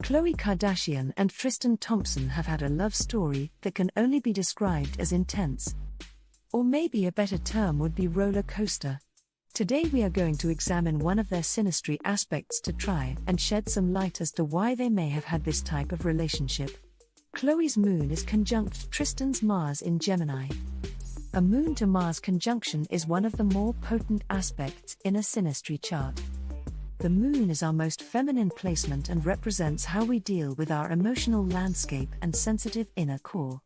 Khloe Kardashian and Tristan Thompson have had a love story that can only be described as intense. Or maybe a better term would be roller coaster. Today we are going to examine one of their synastry aspects to try and shed some light as to why they may have had this type of relationship. Khloe's moon is conjunct Tristan's Mars in Gemini. A moon to Mars conjunction is one of the more potent aspects in a synastry chart. The moon is our most feminine placement and represents how we deal with our emotional landscape and sensitive inner core.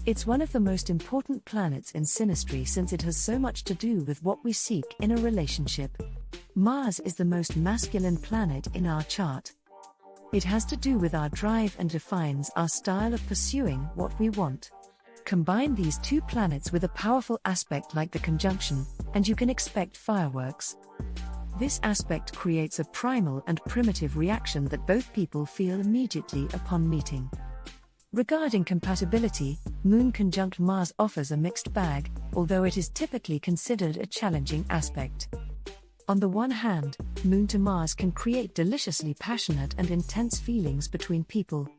It's one of the most important planets in synastry since it has so much to do with what we seek in a relationship. Mars is the most masculine planet in our chart. It has to do with our drive and defines our style of pursuing what we want. Combine these two planets with a powerful aspect like the conjunction, and you can expect fireworks. This aspect creates a primal and primitive reaction that both people feel immediately upon meeting. Regarding compatibility, Moon conjunct Mars offers a mixed bag, although it is typically considered a challenging aspect. On the one hand, Moon to Mars can create deliciously passionate and intense feelings between people.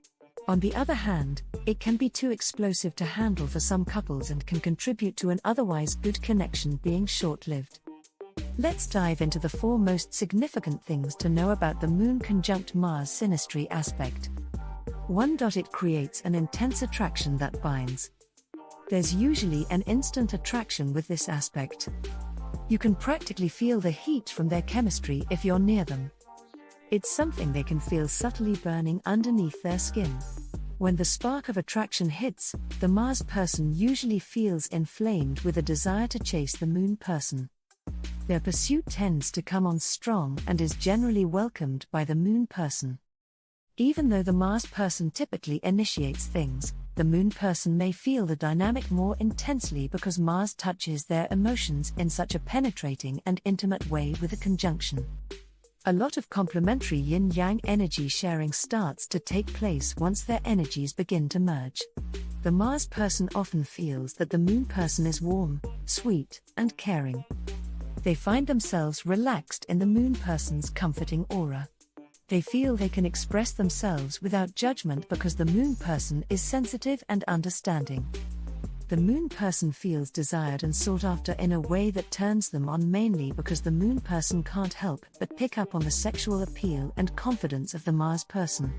On the other hand, it can be too explosive to handle for some couples and can contribute to an otherwise good connection being short-lived. Let's dive into the 4 most significant things to know about the Moon conjunct Mars synastry aspect. 1. It creates an intense attraction that binds. There's usually an instant attraction with this aspect. You can practically feel the heat from their chemistry if you're near them. It's something they can feel subtly burning underneath their skin. When the spark of attraction hits, the Mars person usually feels inflamed with a desire to chase the Moon person. Their pursuit tends to come on strong and is generally welcomed by the Moon person. Even though the Mars person typically initiates things, the Moon person may feel the dynamic more intensely because Mars touches their emotions in such a penetrating and intimate way with a conjunction. A lot of complementary yin-yang energy sharing starts to take place once their energies begin to merge. The Mars person often feels that the Moon person is warm, sweet, and caring. They find themselves relaxed in the Moon person's comforting aura. They feel they can express themselves without judgment because the Moon person is sensitive and understanding. The Moon person feels desired and sought after in a way that turns them on mainly because the Moon person can't help but pick up on the sexual appeal and confidence of the Mars person.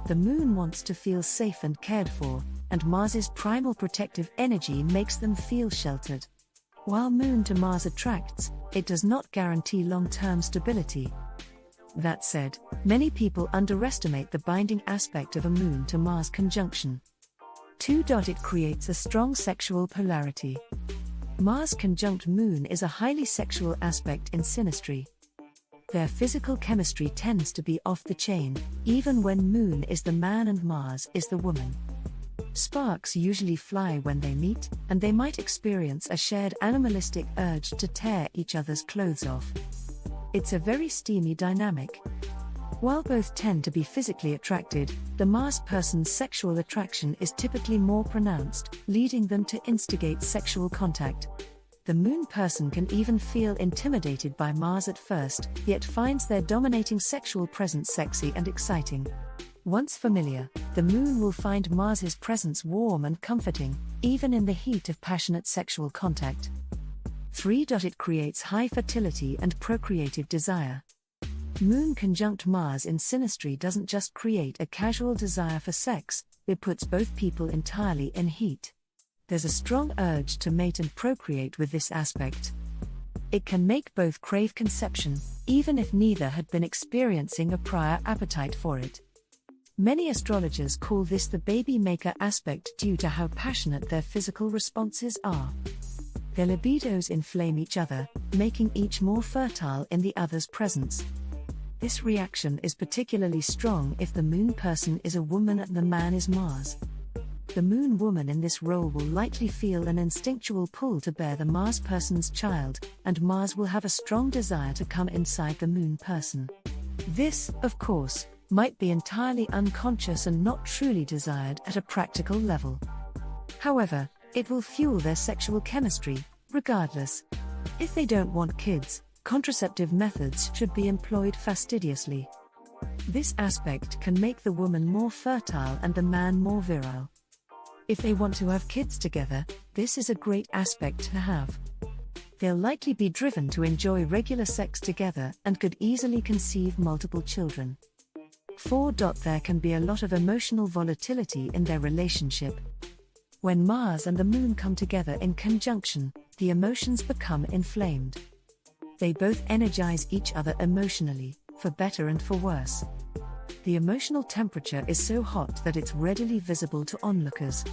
The Moon wants to feel safe and cared for, and Mars's primal protective energy makes them feel sheltered. While Moon to Mars attracts, it does not guarantee long-term stability. That said, many people underestimate the binding aspect of a Moon to Mars conjunction. 2. It creates a strong sexual polarity. Mars conjunct Moon is a highly sexual aspect in synastry. Their physical chemistry tends to be off the chain, even when Moon is the man and Mars is the woman. Sparks usually fly when they meet, and they might experience a shared animalistic urge to tear each other's clothes off. It's a very steamy dynamic. While both tend to be physically attracted, the Mars person's sexual attraction is typically more pronounced, leading them to instigate sexual contact. The Moon person can even feel intimidated by Mars at first, yet finds their dominating sexual presence sexy and exciting. Once familiar, the Moon will find Mars's presence warm and comforting, even in the heat of passionate sexual contact. 3. It creates high fertility and procreative desire. Moon conjunct Mars in synastry doesn't just create a casual desire for sex, it puts both people entirely in heat. There's a strong urge to mate and procreate with this aspect. It can make both crave conception, even if neither had been experiencing a prior appetite for it. Many astrologers call this the baby maker aspect due to how passionate their physical responses are. Their libidos inflame each other, making each more fertile in the other's presence. This reaction is particularly strong if the Moon person is a woman and the man is Mars. The Moon woman in this role will likely feel an instinctual pull to bear the Mars person's child, and Mars will have a strong desire to come inside the Moon person. This, of course, might be entirely unconscious and not truly desired at a practical level. However, it will fuel their sexual chemistry, regardless. If they don't want kids, contraceptive methods should be employed fastidiously. This aspect can make the woman more fertile and the man more virile. If they want to have kids together, this is a great aspect to have. They'll likely be driven to enjoy regular sex together and could easily conceive multiple children. 4. There can be a lot of emotional volatility in their relationship. When Mars and the Moon come together in conjunction, the emotions become inflamed. They both energize each other emotionally, for better and for worse. The emotional temperature is so hot that it's readily visible to onlookers.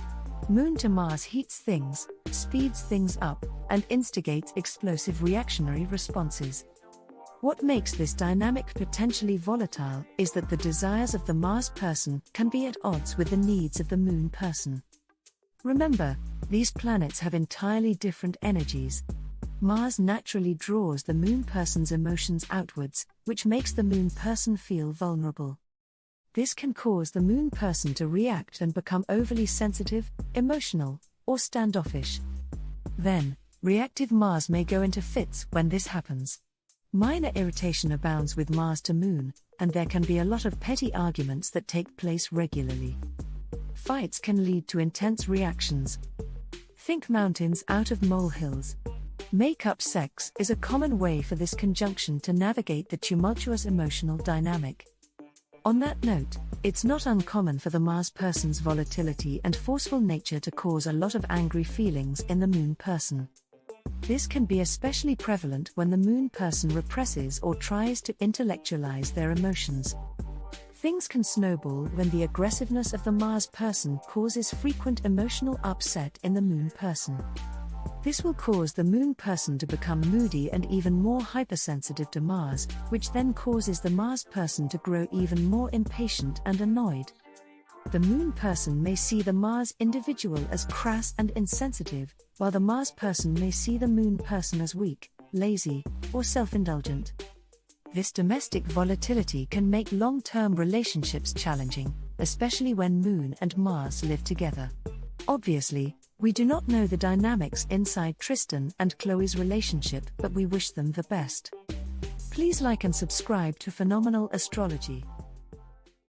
Moon to Mars heats things, speeds things up, and instigates explosive reactionary responses. What makes this dynamic potentially volatile is that the desires of the Mars person can be at odds with the needs of the Moon person. Remember, these planets have entirely different energies. Mars naturally draws the Moon person's emotions outwards, which makes the Moon person feel vulnerable. This can cause the Moon person to react and become overly sensitive, emotional, or standoffish. Then, reactive Mars may go into fits when this happens. Minor irritation abounds with Mars to Moon, and there can be a lot of petty arguments that take place regularly. Fights can lead to intense reactions. Think mountains out of molehills. Make-up sex is a common way for this conjunction to navigate the tumultuous emotional dynamic. On that note, it's not uncommon for the Mars person's volatility and forceful nature to cause a lot of angry feelings in the Moon person. This can be especially prevalent when the Moon person represses or tries to intellectualize their emotions. Things can snowball when the aggressiveness of the Mars person causes frequent emotional upset in the Moon person. This will cause the Moon person to become moody and even more hypersensitive to Mars, which then causes the Mars person to grow even more impatient and annoyed. The Moon person may see the Mars individual as crass and insensitive, while the Mars person may see the Moon person as weak, lazy, or self-indulgent. This domestic volatility can make long-term relationships challenging, especially when Moon and Mars live together. Obviously, we do not know the dynamics inside Tristan and Khloe's relationship, but we wish them the best. Please like and subscribe to Phenomenal Astrology.